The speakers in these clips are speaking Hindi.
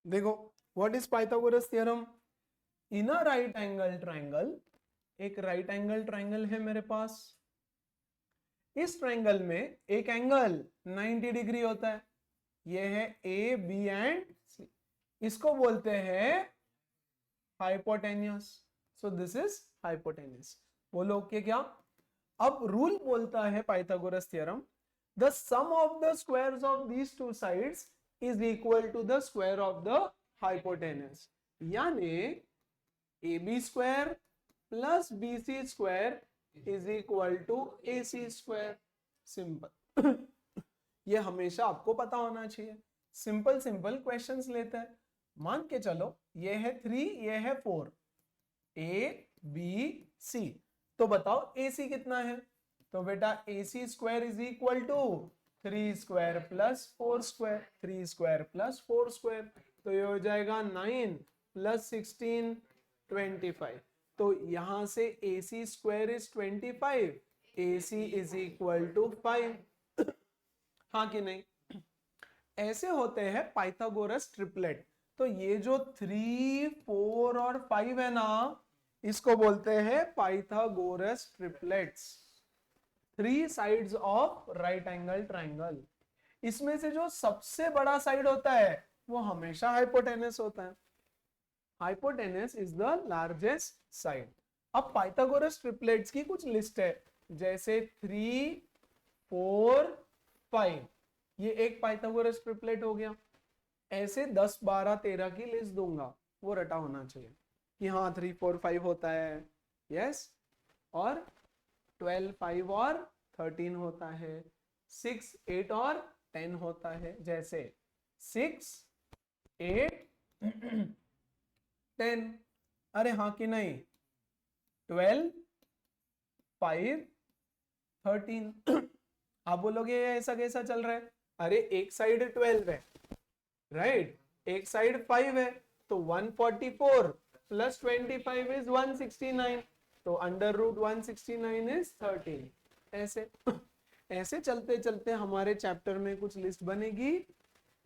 देखो what is Pythagoras theorem. In a right angle triangle, एक राइट एंगल ट्राइंगल है मेरे पास। इस ट्राइंगल में एक एंगल 90 डिग्री होता है। ये है ए बी एंड सी, इसको बोलते हैं hypotenuse. So this is hypotenuse. बोलो ओके क्या। अब रूल बोलता है Pythagoras theorem, the sum of the squares of these two sides is equal to the square of the hypotenuse. यानी A B square plus B C square is equal to A C square. Simple. ये हमेशा आपको पता होना चाहिए। सिंपल सिंपल क्वेश्चंस लेते हैं। मान के चलो ये है 3, ये है 4, ए बी सी। तो बताओ ए सी कितना है। तो बेटा A C square is equal to 3 square plus 4 square, 3 square plus 4 square. तो ये हो जाएगा 9 प्लस 16 25। तो यहां से A C square is 25, A C is equal to 5। हाँ कि नहीं। ऐसे होते हैं पाइथागोरस ट्रिपलेट। तो ये जो 3 4 और 5 है ना, इसको बोलते हैं Pythagoras triplets. 3 sides of right angle triangle. इसमें से जो सबसे बड़ा साइड होता है वो हमेशा हाइपोटेनस होता है। Hypotenuse is the largest side. अब पाइथागोरस ट्रिपलेट्स की कुछ लिस्ट है, जैसे 3 4 5। ये एक पाइथागोरस ट्रिपलेट हो गया। ऐसे 10 12 13 की लिस्ट दूंगा, वो रटा होना चाहिए कि हाँ 3 4 5 होता है। यस। और 12 5 और 13 होता है। 6 8 और 10 होता है, जैसे 6 8 10। अरे हाँ कि नहीं। 12 5 13। आप बोलोगे ऐसा कैसा चल रहा है। अरे एक साइड 12 है, राइट, एक साइड 5 है। तो 144 प्लस 25 इज 169। तो अंडर रूट 169 इज 13। ऐसे ऐसे चलते चलते हमारे चैप्टर में कुछ लिस्ट बनेगी।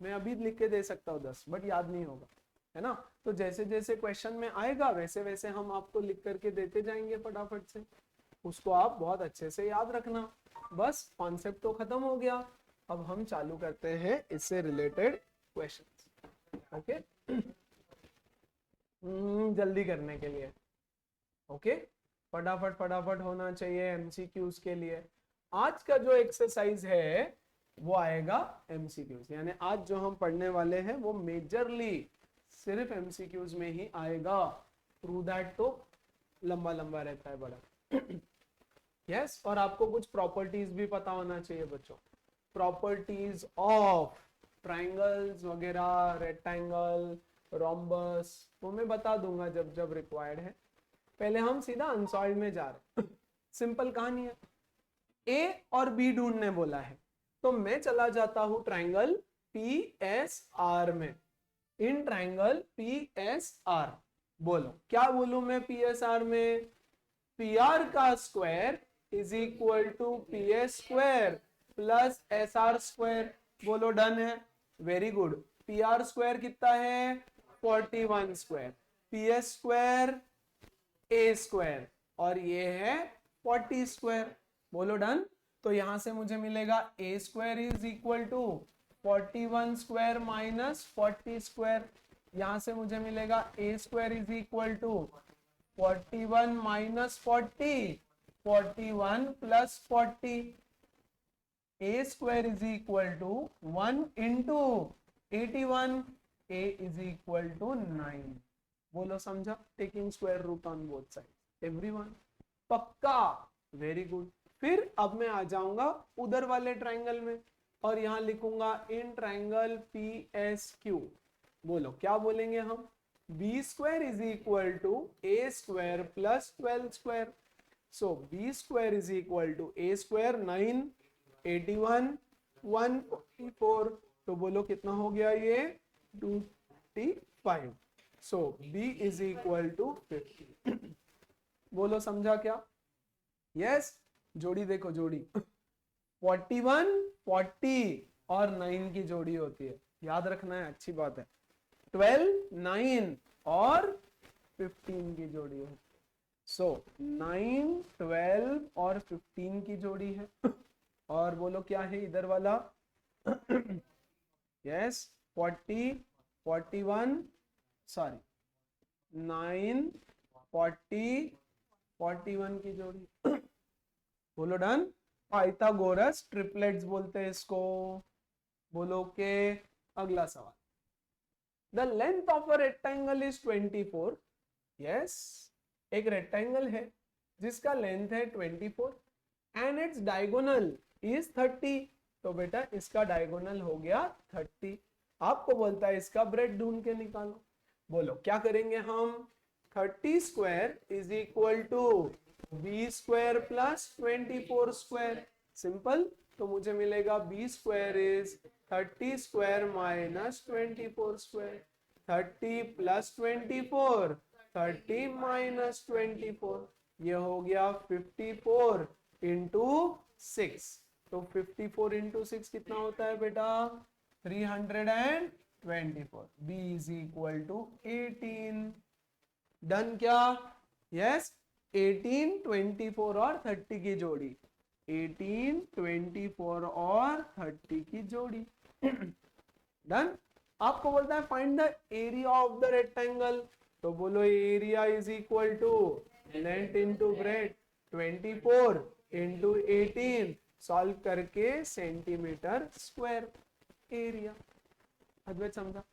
मैं अभी लिख के दे सकता हूँ 10, बट याद नहीं होगा, है ना। तो जैसे जैसे क्वेश्चन में आएगा वैसे वैसे हम आपको लिख करके देते जाएंगे फटाफट से। उसको आप बहुत अच्छे से याद रखना। बस कॉन्सेप्ट तो खत्म हो गया। अब हम चालू करते हैं इससे रिलेटेड क्वेश्चन। ओके। जल्दी करने के लिए। ओके। फटाफट फटाफट होना चाहिए एमसीक्यूज के लिए। आज का जो एक्सरसाइज है वो आएगा एमसीक्यूज, यानी आज जो हम पढ़ने वाले हैं वो मेजरली सिर्फ एमसीक्यूज में ही आएगा। थ्रू दैट तो लंबा लंबा रहता है बड़ा। यस। और आपको कुछ प्रॉपर्टीज भी पता होना चाहिए बच्चों। प्रॉपर्टीज ऑफ ट्राइंगल्स वगैरह, रेक्टेंगल, रोम्बस, वो मैं बता दूंगा जब जब रिक्वायर्ड है। पहले हम सीधा अनसॉल्व में जा रहे हैं। सिंपल कहानी है। ए और बी ढूंढने बोला है, तो मैं चला जाता हूं ट्राइंगल पी एस आर में। In triangle P S R, बोलो क्या बोलूं मैं पी एस आर में। पी आर का square is equal to P S square plus S R square. बोलो डन है। Very good. P R square कितना है 41 square, P S square A square, और ये है 40 स्क्वायर। बोलो डन। तो यहां से मुझे मिलेगा A square is equal to 41 square minus 40 square. यहां से मुझे मिलेगा A square is equal to 41 minus 40, 41 plus 40। A square is equal to 1 into 81, A is equal to 9। बोलो समझा। Taking square root on both side. Everyone पक्का। Very good. फिर अब मैं आ जाऊंगा उधर वाले ट्राइंगल में और यहां लिखूंगा in triangle P S Q. बोलो क्या बोलेंगे हम। B square is equal to A square plus 12 square. So B square is equal to A square 9 81 144। तो बोलो कितना हो गया ये 25। सो b इज इक्वल टू 50। बोलो समझा क्या। यस। जोड़ी देखो जोड़ी 41 40 और 9 की जोड़ी होती है, याद रखना है, अच्छी बात है। 12, 9 और 15 की जोड़ी है। सो 9, 12 और 15 की जोड़ी है। और बोलो क्या है इधर वाला? यस 40, 41, सॉरी 9, 40, 41 की जोड़ी। बोलो डन। पाइथागोरस ट्रिपलेट्स बोलते हैं इसको। बोलो के अगला सवाल। The length of a rectangle is 24। Yes, एक रेक्टेंगल है जिसका लेंथ है 24 एंड इट्स डायगोनल इज 30। तो बेटा इसका डायगोनल हो गया 30। आपको बोलता है इसका ब्रेड ढूंढ के निकालो। बोलो क्या करेंगे हम? 30 square is equal to B square plus 24 square. Simple. तो मुझे मिलेगा B square is 30 square minus 24 square. 30 plus 24, 30 minus 24, ये हो गया 54 इंटू 6। तो 54 इंटू 6 कितना होता है बेटा? 324। B is equal to 18। Done क्या? यस 18, 24 और 30 की जोड़ी। 18, 24 और 30 की जोड़ी। डन। आपको बोलता है find the area of the rectangle. तो बोलो area is equal to length into breadth 24 into 18 solve करके सेंटीमीटर स्क्वायर एरिया। अद्वैत समझा?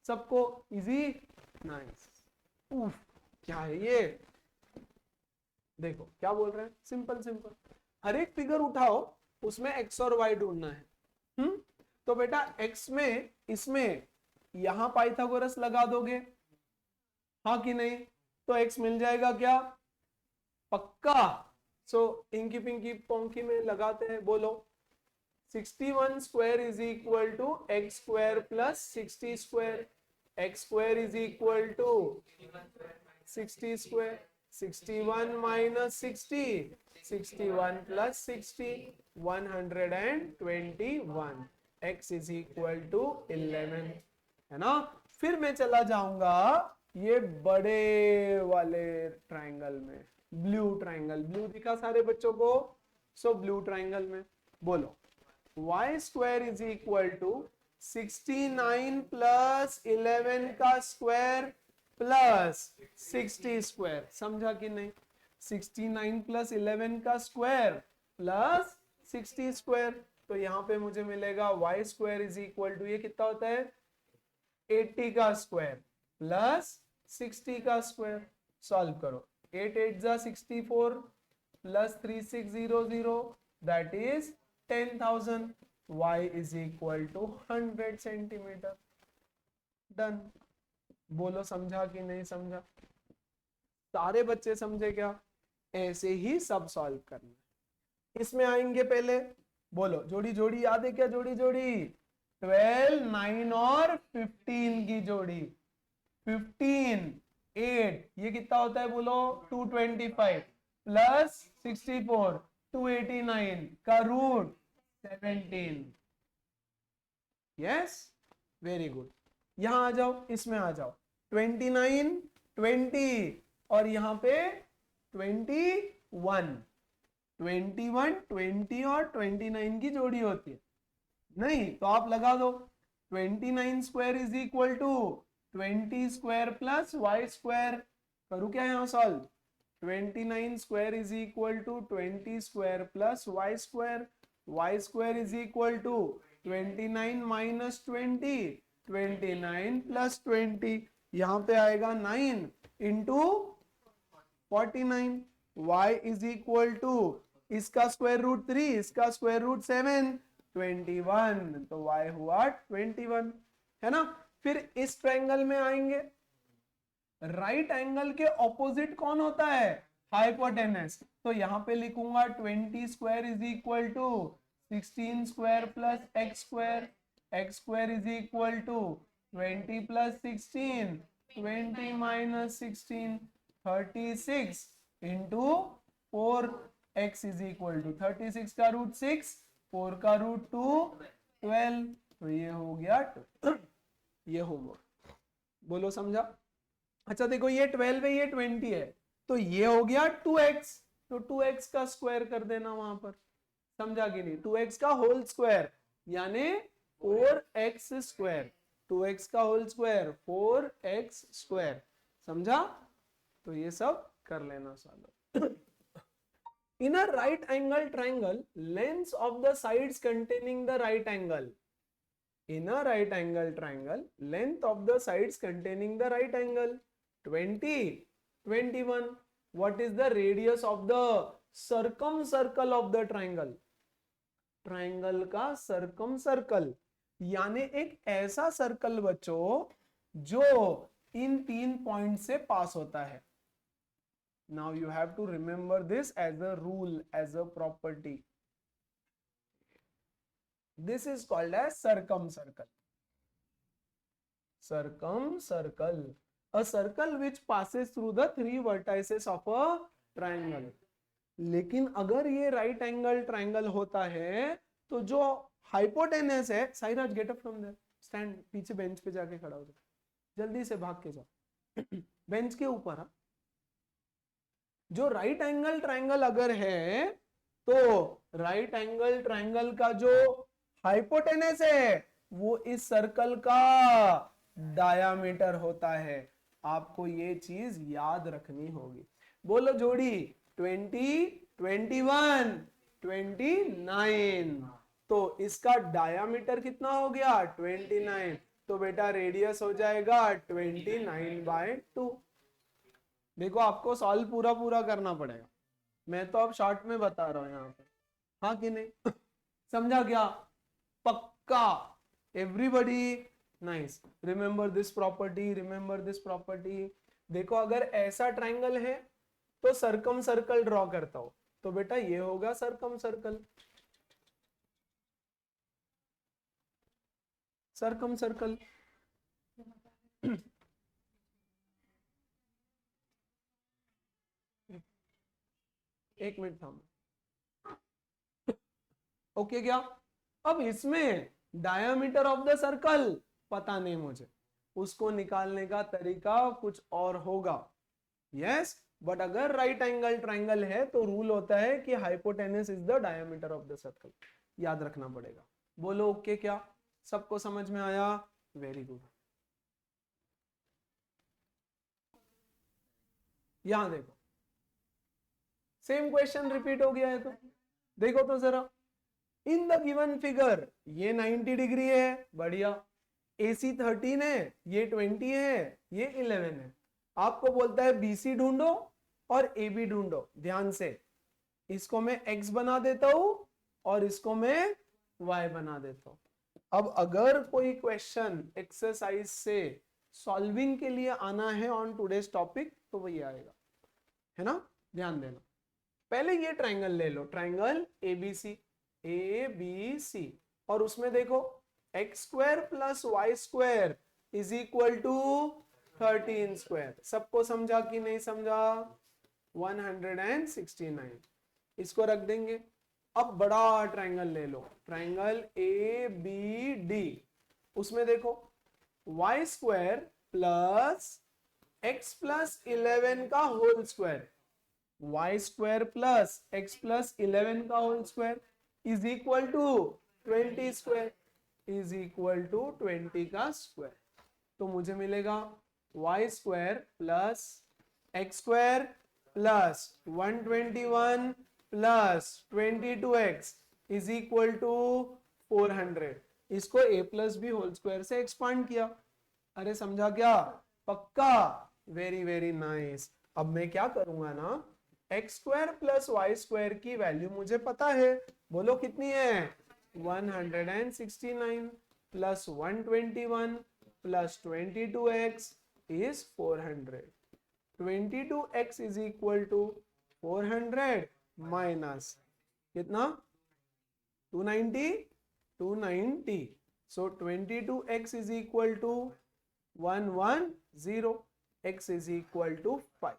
सबको इजी? नाइस। उफ क्या है ये? देखो क्या बोल रहे हैं, सिंपल सिंपल। हर एक फिगर उठाओ, उसमें एक्स और वाई ढूंढना है। तो बेटा एक्स में इसमें यहां पाइथागोरस लगा दोगे, हाँ कि नहीं? तो एक्स मिल जाएगा क्या? पक्का। सो इंकी पिंकी पोंकी में लगाते हैं। बोलो 61 square is equal to x square plus 60 square. X square is equal to 60 square. 61 minus 60, 61 plus 60, 121। X is equal to 11, है ना? फिर मैं चला जाऊंगा ये बड़े वाले ट्रायंगल में, ब्लू ट्रायंगल। ब्लू दिखा सारे बच्चों को? सो ब्लू ट्रायंगल में बोलो y square is equal to 69 plus 11 का स्क्वायर प्लस 60 स्क्वायर। समझा कि नहीं? 69 प्लस 11 का स्क्वायर प्लस 60 स्क्वायर। तो यहां पे मुझे मिलेगा y square is equal to, ये कितना होता है? 80 का स्क्वायर प्लस 60 का स्क्वायर। सॉल्व करो। 8 8 जा 64 plus 3600, that is 10,000। y is equal to 100 centimetre. Done. बोलो समझा कि नहीं समझा? सारे बच्चे समझे क्या? ऐसे ही सब सॉल्व करना। इसमें आएंगे पहले। बोलो जोड़ी जोड़ी याद है क्या? जोड़ी जोड़ी 12, 9 और 15 की जोड़ी। 15, 8 ये कितना होता है? बोलो 225 प्लस 64, 289 का रूट 17। Yes very good. यहां आ जाओ, इसमें आ जाओ। 29, 20 और यहां पे 21। 21, 20 और 29 की जोड़ी होती है। नहीं तो आप लगा दो 29 square is equal to 20 square plus y square. करूं क्या यहां solve? 29 square is equal to 20 square plus y square. Y square is equal to 29 minus 20, 29 plus 20। यहां पे आएगा 9 into 49। y is equal to इसका स्क्वायर रूट 3, इसका स्क्वायर रूट 7, 21। तो y हुआ 21, है ना? फिर इस ट्रायंगल में आएंगे। राइट एंगल के ऑपोजिट कौन होता है? हाइपोटेनस। तो यहां पे लिखूंगा 20 square is equal to 16 square plus x square. X square is equal to 20 plus 16, 20 minus 16, 36 into 4। X is equal to 36 का रूट 6, 4 का रूट 2, 12। तो ये हो गया ये होमवर्क। बोलो समझा? अच्छा देखो ये 12 है, ये 20 है, तो ये हो गया 2x, तो 2x का स्क्वायर कर देना वहां पर, समझा कि नहीं? 2x का होल स्क्वायर यानी 4x स्क्वायर, 2x का होल स्क्वायर 4x स्क्वायर, समझा? तो ये सब कर लेना सालों। In a right angle triangle, lengths of the sides containing the right angle. In a right angle triangle, length of the sides containing the right angle 20, 21. What is the radius of the circumcircle of the triangle? Triangle का सर्कम सर्कल यानी एक ऐसा सर्कल बच्चों जो इन 3 पॉइंट से पास होता है. Now you have to remember this as a rule, as a property. This is called as circumcircle. Circumcircle, a circle which passes through the 3 vertices of a triangle. लेकिन अगर ये राइट एंगल ट्राइंगल होता है तो जो हाइपोटेनस है, Sairaj get up from there, stand, पीछे बेंच पे जाके खड़ा हो जाओ, जल्दी से भाग के जाओ बेंच के ऊपर. जो राइट एंगल ट्राइंगल अगर है तो राइट एंगल ट्राइंगल का जो हाइपोटेनस है वो इस सर्कल का डायामीटर होता है. आपको ये चीज याद रखनी होगी. बोलो जोड़ी 20, 21, 29. तो इसका डायामीटर कितना हो गया 29, तो बेटा रेडियस हो जाएगा 29/2. देखो आपको सॉल्व पूरा पूरा करना पड़ेगा, मैं तो अब शॉर्ट में बता रहा हूं यहाँ पे, हाँ कि नहीं? समझा क्या? पक्का? Everybody? Nice. Remember this property, remember this property. देखो अगर ऐसा ट्राइंगल है तो सर्कम सर्कल ड्रॉ करता हो, तो बेटा ये होगा सर्कम सर्कल. सर्कम सर्कल एक मिनट थाम. ओके क्या? अब इसमें डायमीटर ऑफ द सर्कल पता नहीं मुझे, उसको निकालने का तरीका कुछ और होगा. यस, बट अगर राइट एंगल ट्राइंगल है तो रूल होता है कि hypotenuse is the diameter of the circle. याद रखना पड़ेगा. बोलो ओके क्या? सबको समझ में आया? Very good. यहां देखो सेम क्वेश्चन रिपीट हो गया है, तो देखो तो जरा. इन द गिवन फिगर ये 90 डिग्री है, बढ़िया. AC 13 है, ये 20 है, ये 11 है. आपको बोलता है BC ढूंढो और AB ढूंढो. ध्यान से, इसको मैं X बना देता हूं और इसको मैं Y बना देता हूं. अब अगर कोई क्वेश्चन एक्सरसाइज से सॉल्विंग के लिए आना है ऑन टुडेज टॉपिक तो वही आएगा, है ना? ध्यान देना. पहले ये ट्राइंगल ले लो, ट्राइंगल ABC, और उसमें देखो x square plus y square is equal to 13 square. सबको समझा कि नहीं समझा? 169. इसको रख देंगे. अब बड़ा ट्राइंगल ले लो, ट्राइंगल ABD. उसमें देखो y square plus x plus 11 का whole square, y square plus x plus 11 का whole square is equal to 20 square, is equal to 20 का स्क्वायर. तो मुझे मिलेगा y square plus x square plus 121 plus 22x is equal to 400. इसको a plus B whole square से एक्सपांड किया. अरे समझा क्या? पक्का? Very very nice. अब मैं क्या करूंगा ना, x square plus y square की वैल्यू मुझे पता है. बोलो कितनी है? 169 plus 121 plus 22x is 400. 22x is equal to 400 minus कितना? 290. So 22x is equal to 110. x is equal to 5.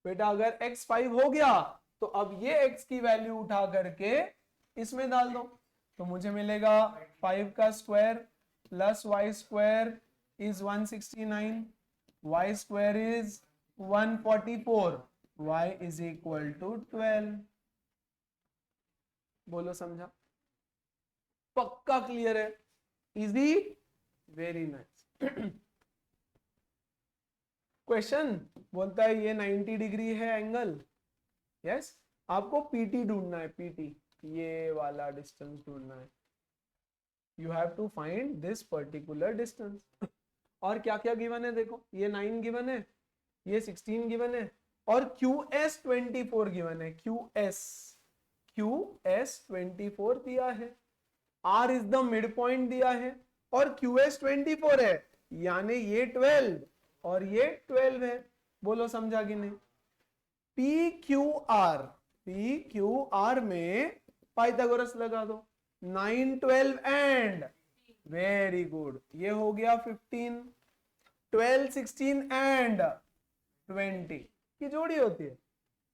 बेटा अगर x 5 हो गया तो अब ये x की वैल्यू उठा करके इसमें डाल दो, तो मुझे मिलेगा 5 का square plus y square is 169, y square is 144, y is equal to 12. बोलो समझा? पक्का क्लियर है? Easy, very nice. क्वेश्चन बोलता है ये 90 डिग्री है एंगल, यस। आपको पीटी ढूंढना है, पीटी, ये वाला डिस्टेंस ढूंढना है। You have to find this particular distance. और क्या क्या गिवन है देखो, ये 9 गिवन है, ये 16 गिवन है, और QS 24 गिवन है। QS 24 दिया है, R is the mid point दिया है, और QS 24 है, यानी ये 12 और ये 12 है। बोलो समझा कि नहीं? PQR में पाइथागोरस लगा दो, 9 12 एंड, वेरी गुड, ये हो गया 15, 12 16 एंड 20 की जोड़ी होती है,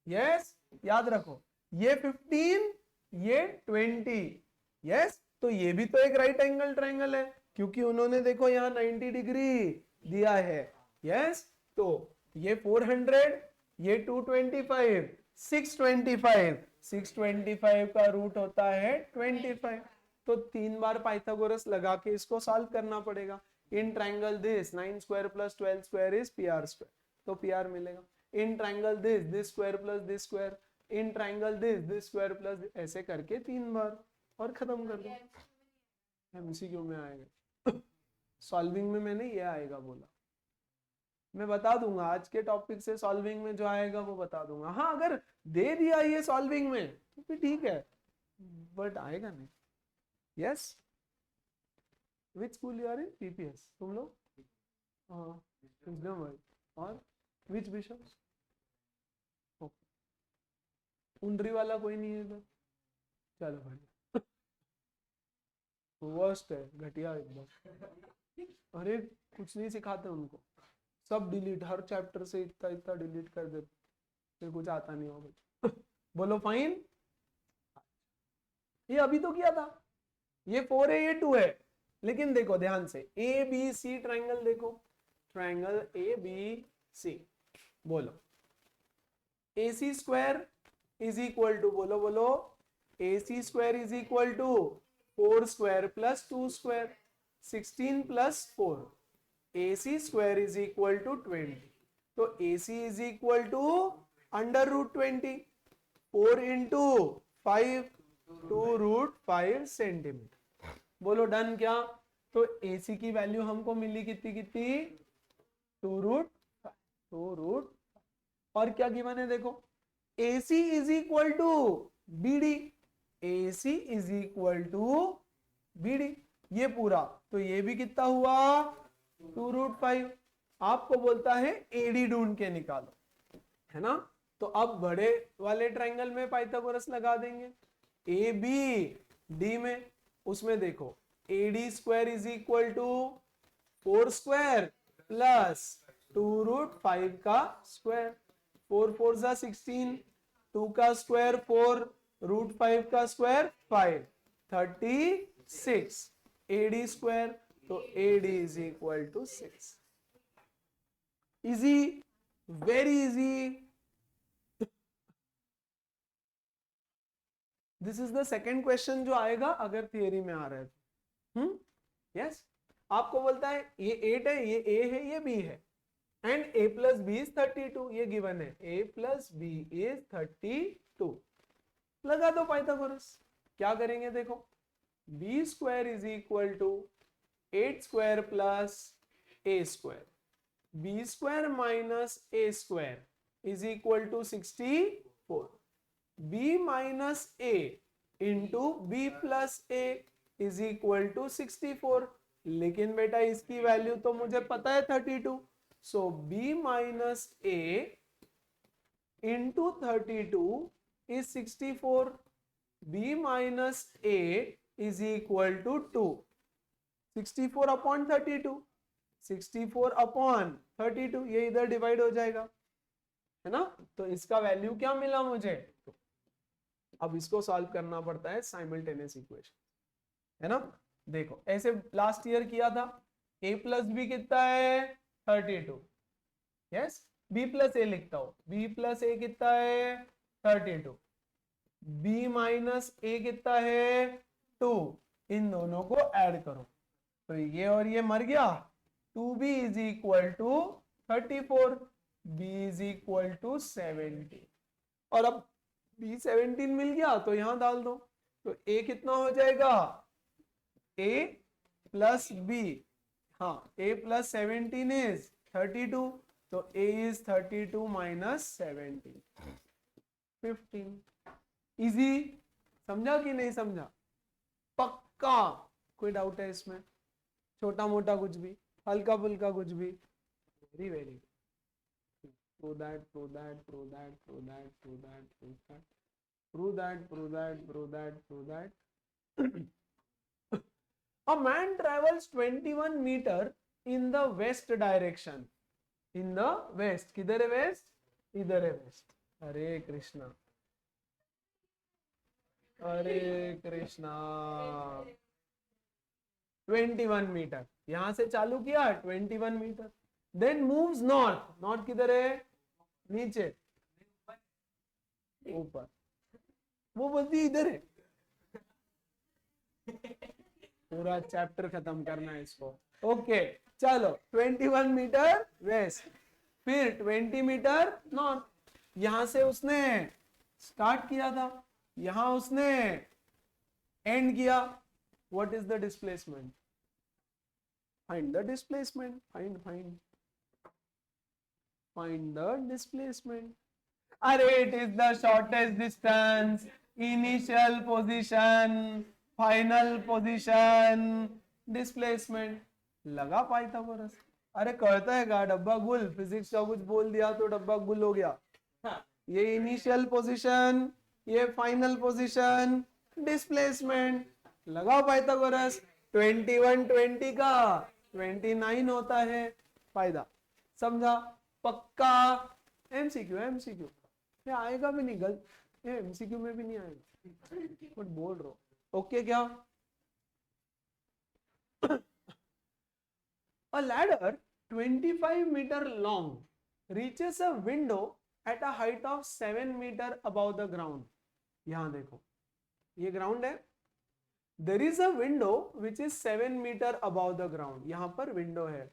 यस। याद रखो, ये 15 ये 20, यस। तो ये भी तो एक राइट एंगल ट्रायंगल है, क्योंकि उन्होंने देखो यहाँ 90 डिग्री दिया है, यस। तो ये 400, ये 225, 625 का रूट होता है 25। तो 3 बार पाइथागोरस लगा के इसको सॉल्व करना पड़ेगा। In triangle this 9 square plus 12 square is PR square, तो PR मिलेगा। In triangle this square plus this square, in triangle this square plus, ऐसे करके 3 बार और खत्म कर दो। MCQ में आएगा, सॉल्विंग में मैंने ये आएगा बोला, मैं बता दूंगा आज के टॉपिक से सॉल्विंग में जो आएगा वो बता दूंगा। हाँ, अगर दे दिया ये सॉल्विंग में तो भी ठीक है, बट आएगा नहीं। Yes, which school you are in? PPS तुम लोग? हाँ, और विच बिशप्स? उंडरी वाला कोई नहीं है इधर? चलो भाई, वर्स्ट है, घटिया एकदम। अरे कुछ नहीं सिखाते उनको, सब डिलीट, हर चैप्टर से इतना इतना डिलीट कर दे, फिर कुछ आता नहीं होगा। बोलो फाइन। ये अभी तो किया था, ये 4 है ये 2 है, लेकिन देखो ध्यान से, ABC ट्रायंगल देखो, ट्रायंगल ABC, बोलो AC square is equal to, बोलो बोलो, AC square is equal to 4 square plus 2 square, 16 plus 4, AC square is equal to 20। तो AC is equal to under root 20, 4 into 5 2√5 centimetre. बोलो डन क्या? तो AC की वैल्यू हमको मिली कितनी कितनी? 2√5। और क्या गिवन है देखो, AC is equal to BD, AC is equal to BD, ये पूरा, तो ये भी कितना हुआ? 2√5। आपको बोलता है AD ढूंढ के निकालो, है ना? तो अब बड़े वाले ट्रायंगल में पाइथागोरस लगा देंगे, ABD में, उसमें देखो AD square is equal to 4 square plus 2√5 का स्क्वायर, 4 4 जा 16, 2 का स्क्वायर 4, √5 का स्क्वायर 5, 36 AD स्क्वायर, तो AD is equal to 6। Easy, very easy. This is the second question जो आएगा अगर थियरी में आ रहा है। यस, आपको बोलता है ये 8 है, ये A है, ये B है, and A plus B is 32, ये गिवन है, A प्लस B इज 32। लगा दो पाइथागोरस। क्या करेंगे देखो, B square is equal to 8 square plus A square, B square minus A square is equal to 64, B minus A into B plus A is equal to 64। लेकिन बेटा इसकी वैल्यू तो मुझे पता है 32, so B minus A into 32 is 64, B minus A is equal to 2, 64 upon 32, 64 upon 32, ये इधर डिवाइड हो जाएगा, है ना? तो इसका वैल्यू क्या मिला मुझे? अब इसको सॉल्व करना पड़ता है साइमल्टेनियस इक्वेशन, है ना? देखो ऐसे लास्ट ईयर किया था, a प्लस बी कितना है 32, यस b प्लस ए लिखता हूं, b प्लस ए कितना है 32, b माइनस ए कितना है 2, इन दोनों को ऐड करो तो ये और ये मर गया, 2b is equal to 34, b is equal to 17, और अब b 17 मिल गया तो यहां डाल दो, तो a कितना हो जाएगा a प्लस b, हाँ a प्लस 17 इज 32, तो a इज 32 माइनस 17, 15, इजी, समझा कि नहीं समझा, पक्का, कोई डाउट है इसमें, छोटा मोटा कुछ भी, हल्का फुल्का कुछ भी, very very, prove that, prove that, prove that, prove that, prove that, prove that, prove that, prove that, prove that, prove that. A man travels 21 meter in the west direction. In the west, किधर है west? इधर है west. हरे कृष्णा, हरे कृष्णा, 21 मीटर, यहां से चालू किया 21 metre, then moves north, north किधर है नीचे, ऊपर, वो बोलती इधर है, पूरा चैप्टर खत्म करना है इसको, ओके चलो 21 मीटर वेस्ट, फिर 20 मीटर नॉर्थ, यहां से उसने स्टार्ट किया था, यहां उसने एंड किया, what is the displacement, find the displacement, find the displacement, अरे it is the shortest distance, initial position, final position, displacement, लगा पाइथागोरस, अरे कहता है का डब्बा गुल, फिजिक्स का कुछ बोल दिया तो डब्बा गुल हो गया, ये इनिशियल पोजीशन, ये फाइनल पोजीशन, डिस्प्लेसमेंट, लगा पाइथागोरस, 21 20 का 29 होता है, फायदा, समझा, पक्का, एमसीक्यू, एमसीक्यू ये आएगा भी नहीं, गलत, ये एमसीक्यू में भी नहीं आएगा, बट बोल रहा हूं, ओके क्या, a ladder 25 meter long reaches a window at a height of 7 meter above the ground, यहां देखो ये ग्राउंड है, there is a window which is 7 meter above the ground, यहां पर विंडो है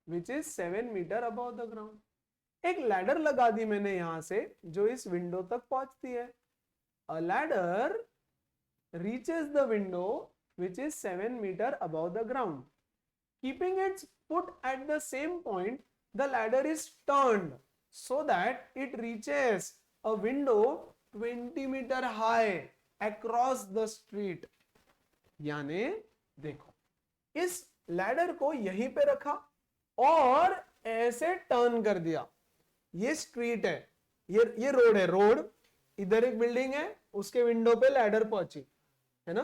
which is 7 meter above the ground, एक लैडर लगा दी मैंने यहां से जो इस विंडो तक पहुंचती है, a ladder reaches the window which is 7 meter above the ground, keeping its foot at the same point, the ladder is turned so that it reaches a window 20 meter high across the street, यानी देखो इस लैडर को यहीं पे रखा और ऐसे टर्न कर दिया, ये स्ट्रीट है, ये रोड है, रोड, इधर एक बिल्डिंग है, उसके विंडो पे लैडर पहुंची है ना,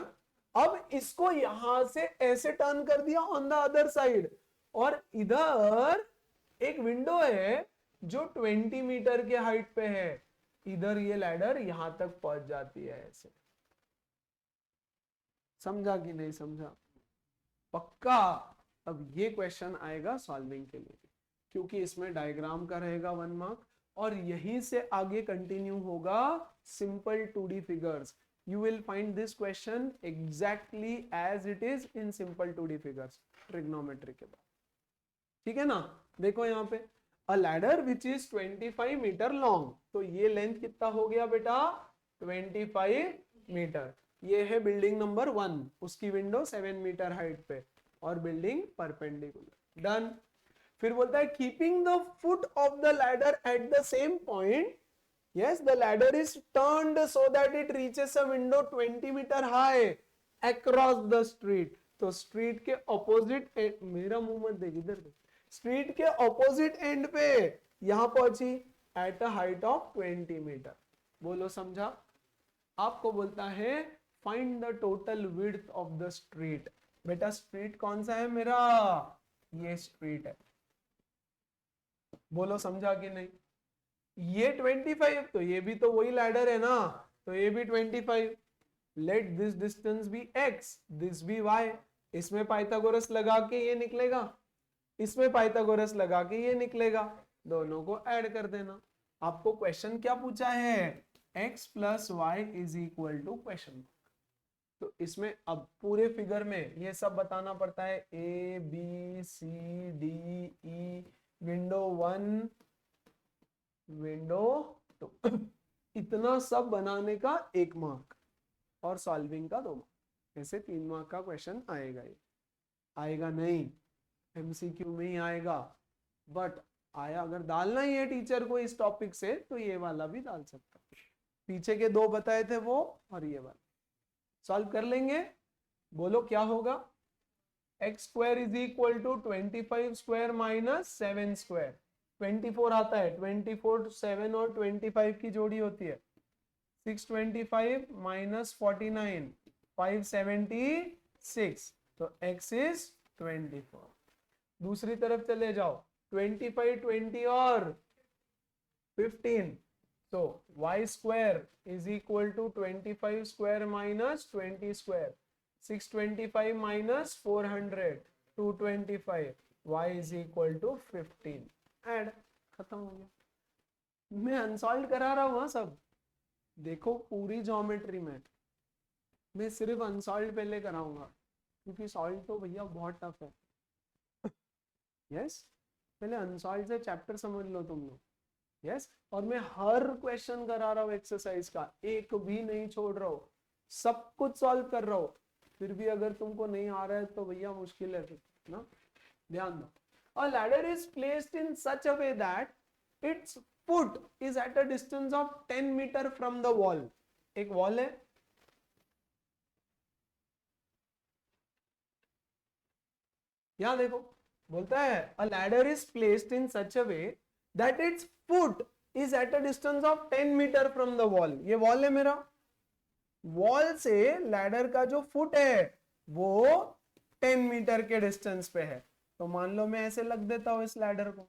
अब इसको यहां से ऐसे टर्न कर दिया ऑन द अदर साइड, और इधर एक विंडो है जो 20 मीटर के हाइट पे है, इधर ये लैडर यहां तक पहुंच जाती है ऐसे, समझा कि नहीं समझा, पक्का, अब ये क्वेश्चन आएगा सॉल्विंग के लिए, क्योंकि इसमें डायग्राम का रहेगा 1 मार्क, और यहीं से आगे कंटिन्यू होगा simple 2D figures, you will find this question exactly as it is in simple 2D figures, trigonometry के बाद, ठीक है ना, देखो यहाँ पे a ladder which is 25 metre long, तो ये लेंथ कितना हो गया बेटा 25 मीटर, ये है बिल्डिंग नंबर 1, उसकी विंडो 7 मीटर हाइट पे और बिल्डिंग परपेंडिकुलर, डन, फिर बोलता है keeping the foot of the ladder at the same point, yes the ladder is turned so that it reaches a window 20 meter high across the street, तो स्ट्रीट के ऑपोजिट, मेरा मुंह मत देख इधर देख, स्ट्रीट के ऑपोजिट एंड पे यहां पहुंची at a height of 20 metre, बोलो समझा, आपको बोलता है find the total width of the street, बेटा स्ट्रीट कौन सा है मेरा, ये स्ट्रीट है, बोलो समझा कि नहीं, ये 25, तो ये भी तो वही लैडर है ना, तो ये भी 25, let this distance be x, this be y, इसमें पाइथागोरस लगा के ये निकलेगा, इसमें पाइथागोरस लगा के ये निकलेगा, दोनों को ऐड कर देना। आपको क्वेश्चन क्या पूछा है, x plus y is equal to question. तो इसमें अब पूरे फिगर में ये सब बताना पड़ता है, A B C D E, window 1 window 2 इतना सब बनाने का 1 मार्क और सॉल्विंग का 2 मार्क, ऐसे 3 मार्क का क्वेश्चन आएगा। ये आएगा नहीं, एमसीक्यू में ही आएगा, बट आया अगर डालना ही है टीचर को इस टॉपिक से तो ये वाला भी डाल सकता। पीछे के 2 बताए थे वो और ये वाला सॉल्व कर लेंगे। बोलो क्या होगा, x square is equal to 25 square minus 7 square. 24 आता है, 24 7 और 25 की जोड़ी होती है, 625 माइनस 49 576, तो x इज 24। दूसरी तरफ चले जाओ, 25 20 और 15, तो y square is equal to 25 square minus 20 square, 625 minus 400 225, y is equal to 15। Ad खत्म हो गया। मैं अनसॉल्व करा रहा हूँ सब, देखो पूरी ज्योमेट्री में मैं सिर्फ अनसॉल्व पहले कराऊंगा, क्योंकि सॉल्व तो भैया बहुत टफ है। यस, पहले अनसॉल्व से चैप्टर समझ लो तुम लोग। यस, और मैं हर क्वेश्चन करा रहा हूँ एक्सरसाइज का, एक भी नहीं छोड़ रहा हूँ, सब कुछ सॉल्व कर रहा हूँ। फिर भी अगर तुमको नहीं आ रहा है तो भैया मुश्किल है ना, ध्यान दो। A ladder is placed in such a way that its foot is at a distance of 10 meter from the wall. एक वॉल है, यहां देखो, बोलता है a ladder is placed in such a way that its foot is at a distance of 10 meter from the wall. ये वॉल है मेरा, वॉल से लैडर का जो फुट है वो 10 मीटर के डिस्टेंस पे है। तो मान लो मैं ऐसे लग देता हूं इस लैडर को,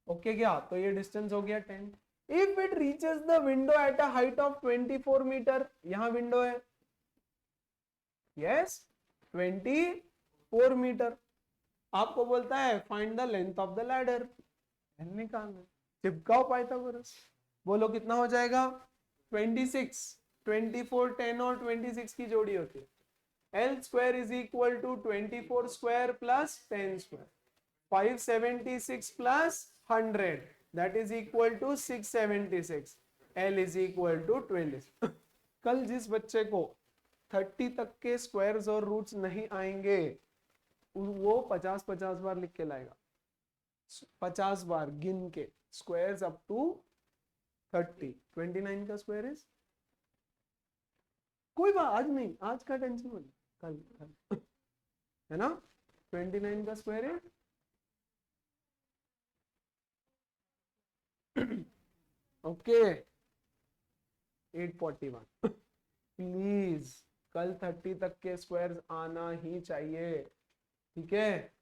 ओके क्या, तो ये डिस्टेंस हो गया 10। If it reaches the window at a height of 24 metre, यहां विंडो है, यस 24 मीटर, आपको बोलता है find the length of the ladder, निकालना, चिपकाओ पाइथागोरस। बोलो कितना हो जाएगा, 26, 24 10 और 26 की जोड़ी होती है, L square is equal to 24 square plus 10 square, 576 plus 100 that is equal to 676, L is equal to 20। कल जिस बच्चे को 30 तक के स्क्वायर्स और रूट्स नहीं आएंगे वो 50-50 बार लिख के लाएगा, 50 बार गिन के स्क्वायर्स अप टू 30। 29 का स्क्वायर इज, कोई बात आज नहीं, आज का टेंशन मत, कल है ना, 29 का स्क्वायर है ओके 841। प्लीज कल 30 तक के स्क्वायर्स आना ही चाहिए, ठीक है।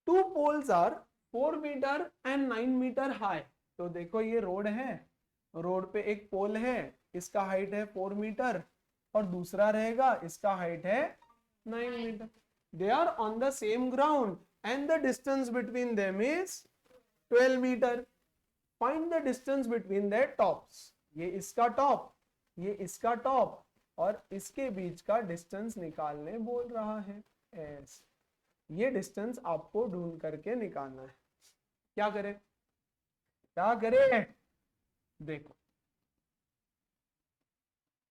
2 poles are 4 metre and 9 metre high. तो देखो ये रोड है, रोड पे एक पोल है, इसका हाइट है 4 मीटर और दूसरा रहेगा इसका हाइट है 9 metre. They are on the same ground and the distance between them is 12 metre. Find the distance between their tops. ये इसका टॉप, ये इसका टॉप और इसके बीच का डिस्टेंस निकालने बोल रहा है। एस, ये डिस्टेंस आपको ढूंढ करके निकालना है। क्या करें, क्या करें, देखो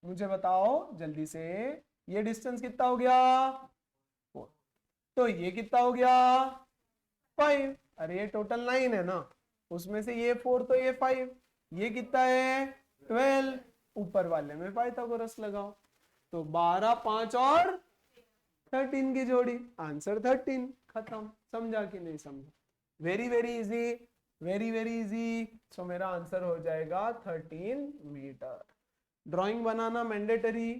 मुझे बताओ जल्दी से, ये डिस्टेंस कितना हो गया 4, तो ये कितना हो गया 5, अरे ये टोटल 9 है ना, उसमें से ये 4 तो ये 5, ये कितना है 12, ऊपर वाले में पाइथागोरस लगाओ, तो 12 5 और 13 की जोड़ी, आंसर 13, खत्म। समझा कि नहीं समझा, very very easy, very very easy. So मेरा आंसर हो जाएगा 13 मीटर। ड्राइंग बनाना मैंडेटरी,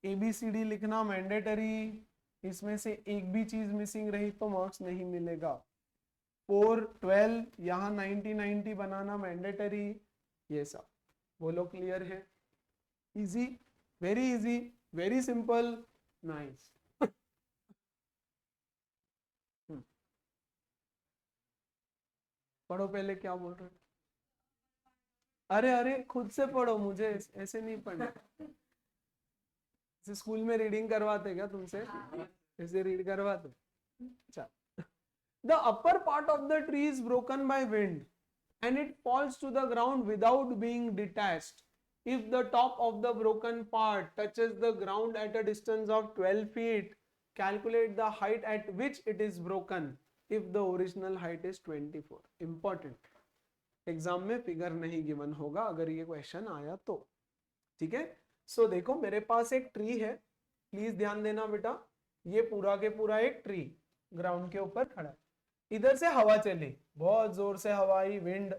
ABCD लिखना मैंडेटरी, इसमें से एक भी चीज मिसिंग रही तो मार्क्स नहीं मिलेगा। 4 12 यहाँ 90 90 बनाना मैंडेटरी, ये सब बोलो क्लियर है, easy, very easy. Very simple, nice. पढ़ो पहले क्या बोल रहे हो। अरे अरे खुद से पढ़ो, मुझे ऐसे नहीं पढ़ना। स्कूल में रीडिंग करवाते क्या तुमसे, ऐसे रीड करवाते। चल, the upper part of the tree is broken by wind and it falls to the ground without being detached. If the top of the broken part touches the ground at a distance of 12 feet, calculate the height at which it is broken if the original height is 24. Important. Exam में फिगर नहीं गिवन होगा अगर ये क्वेश्चन आया तो, ठीक है। सो देखो मेरे पास एक ट्री है, प्लीज ध्यान देना बेटा, ये पूरा के पूरा एक ट्री ग्राउंड के ऊपर खड़ा है, इधर से हवा चली, बहुत जोर से हवा आई, विंड।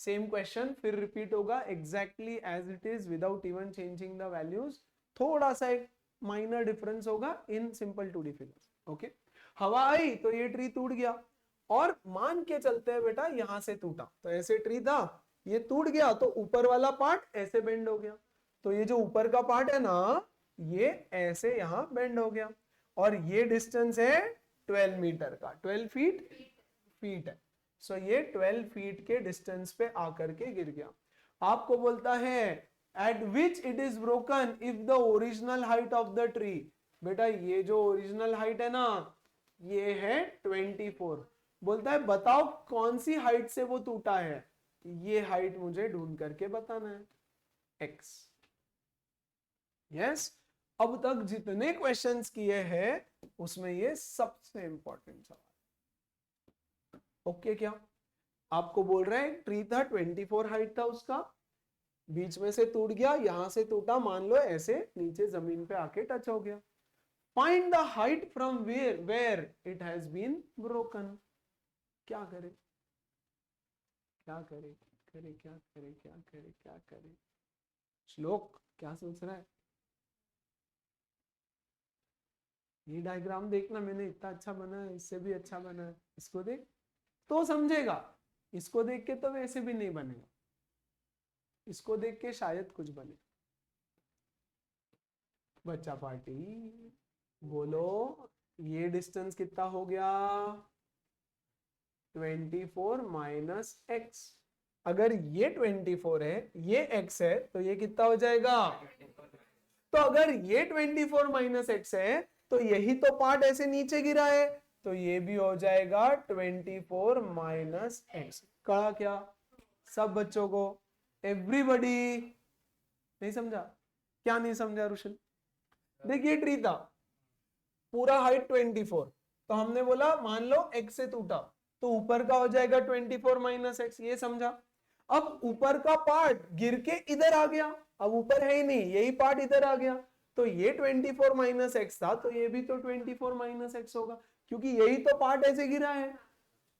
सेम क्वेश्चन फिर रिपीट होगा exactly as it is without even changing the values, थोड़ा सा एक माइनर डिफरेंस होगा in simple 2D figures. Okay, हवा आई तो ये ट्री टूट गया, और मान के चलते हैं बेटा यहां से टूटा, तो ऐसे ट्री था, ये टूट गया तो ऊपर वाला पार्ट ऐसे बेंड हो गया, तो ये जो ऊपर का पार्ट है ना ये ऐसे यहां बेंड हो गया, और ये डिस्टेंस है 12 मीटर का, 12 फीट है। सो ये 12 फीट के डिस्टेंस पे आकर के गिर गया। आपको बोलता है eight which it is broken if the original height of the tree. बेटा ये जो ओरिजिनल हाइट है ना ये है 24, बोलता है बताओ कौन सी हाइट से वो टूटा है, ये हाइट मुझे ढूंढ करके बताना है, x। यस, अब तक जितने क्वेश्चंस किए हैं उसमें ये सबसे इंपॉर्टेंट सवाल। ओके क्या आपको बोल रहे हैं ट्री था 24 हाइट था उसका, बीच में से टूट गया, यहां से टूटा, मान लो ऐसे नीचे जमीन पे आके टच हो गया। Find the height from where it has been broken. क्या करे क्या करे करे क्या करे क्या करे क्या करे, श्लोक क्या सोच रहा है। ये डायग्राम देखना, मैंने इतना अच्छा बना है, इससे भी अच्छा बना है, इसको देख तो समझेगा, इसको देख के तो वैसे भी नहीं बनेगा, इसको देख के शायद कुछ बने। बच्चा पार्टी बोलो, ये डिस्टेंस कितना हो गया 24 माइनस एक्स। अगर ये 24 है ये x है तो ये कितना हो जाएगा, तो अगर ये 24 माइनस एक्स है तो यही तो पार्ट ऐसे नीचे गिरा है, तो ये भी हो जाएगा 24 माइनस एक्स। कहा क्या सब बच्चों को, एवरीबॉडी नहीं समझा, क्या नहीं समझा रुशल। देखिए ट्री था पूरा हाइट 24, तो हमने बोला मान लो x से टूटा तो ऊपर का हो जाएगा 24 माइनस एक्स, ये समझा। अब ऊपर का पार्ट गिर के इधर आ गया, अब ऊपर है ही नहीं, यही पार्ट इधर आ गया, तो ये 24 माइनस एक्स था तो ये भी तो 24 माइनस एक्स होगा, क्योंकि यही तो पार्ट ऐसे गिरा है।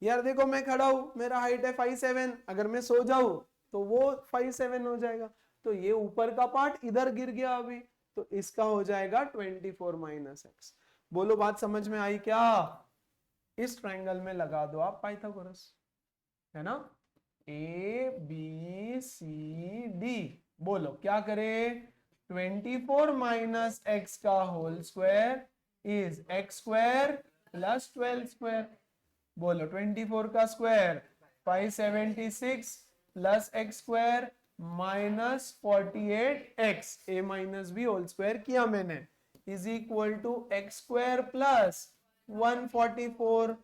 यार देखो मैं खड़ा हूं, मेरा हाइट है 5'7", अगर मैं सो जाऊं तो वो 5'7" हो जाएगा, तो ये ऊपर का पार्ट इधर गिर गया अभी, तो इसका हो जाएगा 24 माइनस एक्स। बोलो बात समझ में आई क्या। इस ट्रायंगल में लगा दो आप पाइथागोरस, है ना, ए बी सी डी। बोलो क्या करें, 24 माइनस एक्स का whole square is x square plus 12 square. बोलो 24 का square 576 plus x square minus 48x, A minus B whole square किया मैंने, is equal to x square plus 144।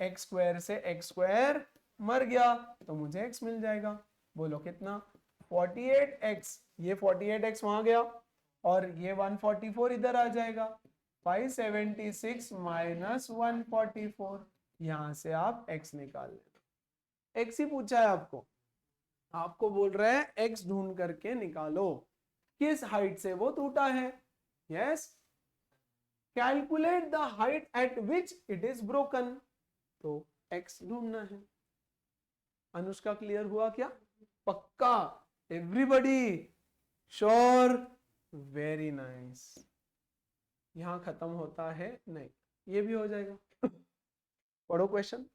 X square से एक्स स्क्वायर मर गया तो मुझे x मिल जाएगा। बोलो कितना 48x, ये 48x वहां गया और ये 144 इधर आ जाएगा, 576 माइनस 144, यहां से आप x निकाल लेना। x ही पूछा है आपको, आपको बोल रहा है x ढूंढ करके निकालो किस हाइट से वो टूटा है। Yes, calculate the height eight which it is broken, तो x ढूंढना है। अनुष्का क्लियर हुआ क्या, पक्का, एवरीबॉडी श्योर, वेरी नाइस। यहां खत्म होता है नहीं, ये भी हो जाएगा। पढ़ो क्वेश्चन।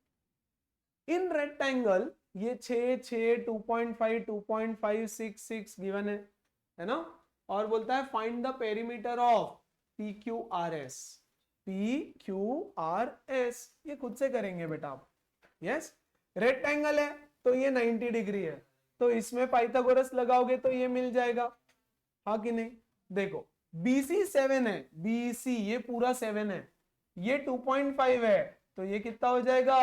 इन रेक्टेंगल ये 6 6 2.5 2.5 6 6 गिवन है ना, और बोलता है find the perimeter of P Q R S. P Q R S ये खुद से करेंगे बेटा आप। यस, रेक्टेंगल है तो ये 90 डिग्री है, तो इसमें पाइथागोरस लगाओगे तो ये मिल जाएगा, हाँ कि नहीं। देखो BC 7 है, BC ये पूरा 7 है, ये 2.5 है, तो ये कितना हो जाएगा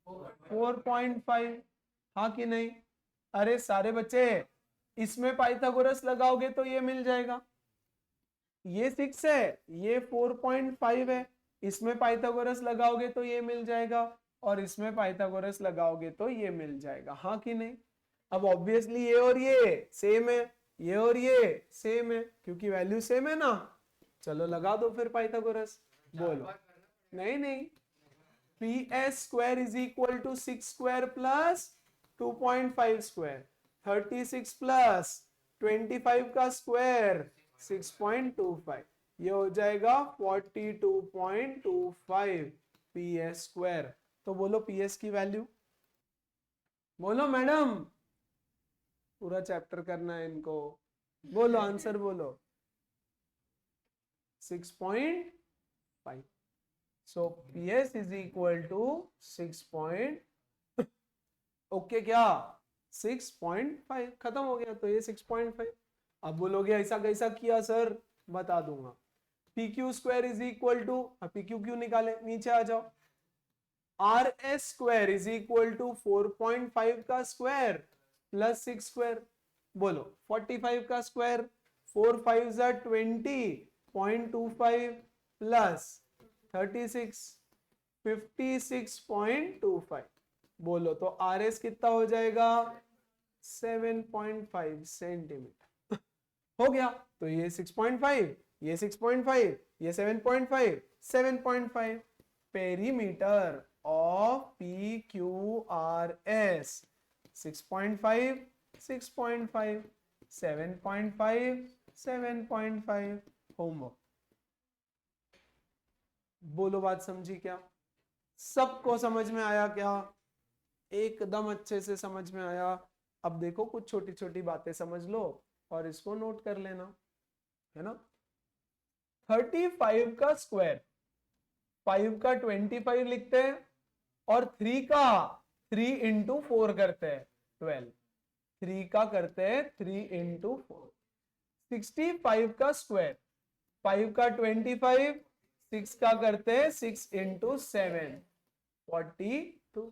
4.5, हाँ कि नहीं। अरे सारे बच्चे इसमें पाइथागोरस लगाओगे तो ये मिल जाएगा, ये 6 है, ये 4.5 है, इसमें पाइथागोरस लगाओगे तो ये मिल जाएगा, और इसमें पाइथागोरस लगाओगे तो ये मिल जाएगा, हाँ कि नहीं। अब ऑब्वियसली ये और ये सेम है, ये और ये सेम है, क्योंकि वैल्यू सेम है ना। चलो लगा दो फिर पाइथागोरस, बोलो। नहीं नहीं, PS square is equal to 6 square plus 2.5 square, 36 plus 25 का स्क्वायर 6.25, ये हो जाएगा 42.25 PS स्क्वायर। तो बोलो PS की वैल्यू, बोलो मैडम, पूरा चैप्टर करना है इनको, बोलो आंसर बोलो। 6.5। So PS is equal to 6. Okay क्या 6.5 खत्म हो गया, तो ये 6.5। अब बोलोगे ऐसा कैसा किया सर, बता दूंगा। PQ square is equal to, PQ क्यों निकाले, नीचे आ जाओ। RS square is equal to 4.5 का स्क्वायर प्लस 6 स्क्वायर, बोलो 45 का स्क्वायर, 4 5 जा 20.25 प्लस 36 56.25, बोलो तो RS कितना हो जाएगा 7.5 सेंटीमीटर। हो गया, तो ये 6.5, ये 6.5, ये 7.5, 7.5 पेरीमीटर ऑफ PQRS 6.5, 6.5, 7.5, 7.5। होमवर्क बोलो, बात समझी क्या, सबको समझ में आया क्या, एकदम अच्छे से समझ में आया। अब देखो कुछ छोटी छोटी बातें समझ लो और इसको नोट कर लेना, है ना। 35 का स्क्वायर 5 का 25 लिखते हैं, और 3 का 3 इंटू 4 करते हैं 12, 3 का करते हैं 3 इंटू 4। 65 का स्क्वायर 5 का 25, 6 का करते हैं 6 इंटू 7 42।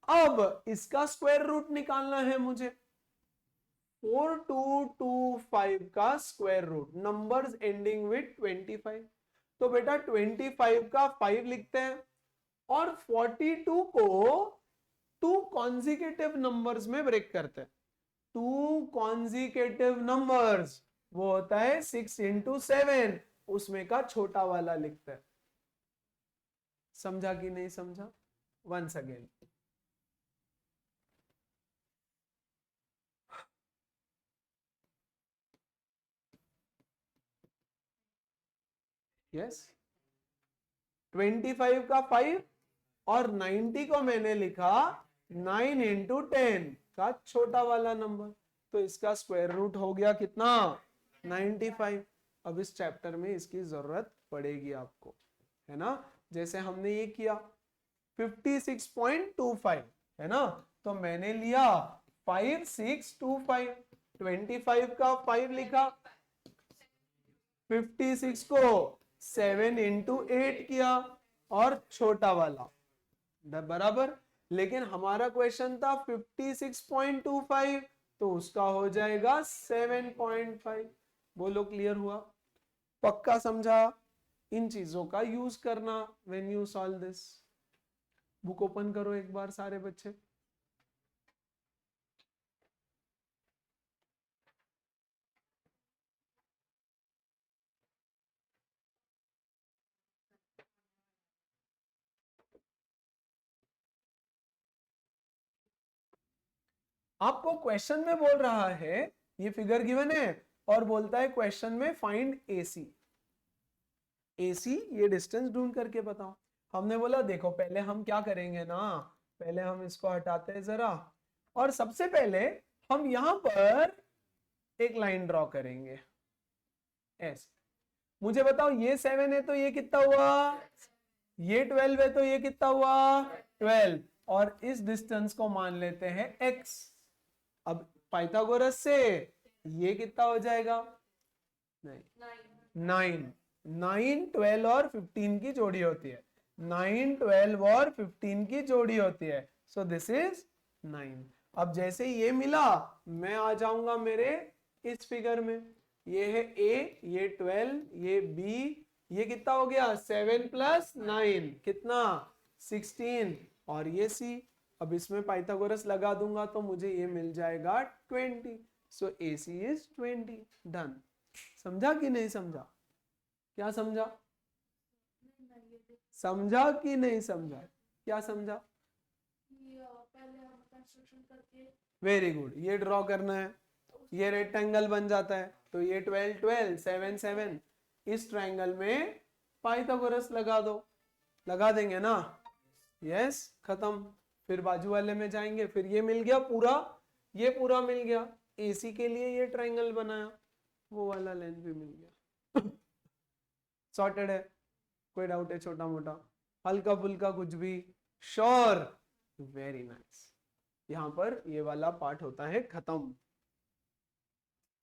अब इसका स्क्वायर रूट निकालना है मुझे, 4225 का square root, numbers ending with 25। तो बेटा 25 का 5 लिखते हैं, और 42 को 2 कॉन्जिक्यूटिव नंबर्स में ब्रेक करते हैं। 2 कॉन्जिक्यूटिव नंबर्स वो होता है 6 इंटू 7, उसमें का छोटा वाला लिखते हैं। समझा कि नहीं समझा, वंस अगेन। यस, 25 का 5 और 90 को मैंने लिखा 9 इंटू 10 का छोटा वाला नंबर, तो इसका स्क्वायर रूट हो गया कितना 95। अब इस चैप्टर में इसकी जरूरत पड़ेगी आपको, है ना। जैसे हमने ये किया 56.25, है ना, तो मैंने लिया 5625, 25 का 5 लिखा, 56 को 7 इंटू 8 किया, और छोटा वाला बराबर। लेकिन हमारा क्वेश्चन था 56.25, तो उसका हो जाएगा 7.5। बोलो क्लियर हुआ, पक्का समझा। इन चीजों का यूज करना when you solve this. Book open करो एक बार सारे बच्चे। आपको क्वेश्चन में बोल रहा है, ये फिगर गिवन है और बोलता है क्वेश्चन में फाइंड AC। AC ये डिस्टेंस ढूंढ करके बताओ। हमने बोला देखो पहले हम क्या करेंगे ना, पहले हम इसको हटाते हैं जरा, और सबसे पहले हम यहां पर एक लाइन ड्रॉ करेंगे ऐसे। मुझे बताओ ये 7 है तो ये कितना हुआ, ये 12 है तो ये कितना हुआ 12, और इस डिस्टेंस को मान लेते हैं x। अब पाइथागोरस से ये कितना हो जाएगा, नहीं 9 12 और 15 की जोड़ी होती है, 9 12 और 15 की जोड़ी होती है, सो दिस इज 9। अब जैसे ये मिला मैं आ जाऊंगा मेरे इस फिगर में, ये है a, ये 12, ये b, ये कितना हो गया 7 + 9 कितना 16, और ये c। अब इसमें पाइथागोरस लगा दूंगा तो मुझे ये मिल जाएगा 20, सो AC इज 20। डन। समझा कि नहीं समझा, क्या समझा, समझा कि नहीं समझा, क्या समझा, वेरी गुड। ये ड्रॉ करना है, ये रेक्टेंगल बन जाता है, तो ये 12 12 7 7, इस ट्रायंगल में पाइथागोरस लगा दो, लगा देंगे ना, यस खत्म। फिर बाजू वाले में जाएंगे, फिर ये मिल गया पूरा, ये पूरा मिल गया, AC के लिए ये ट्रायंगल बनाया, वो वाला लेंथ भी मिल गया। सॉर्टेड है, कोई डाउट है छोटा मोटा, हल्का फुल्का कुछ भी, श्योर, वेरी नाइस। यहाँ पर ये वाला पार्ट होता है खत्म।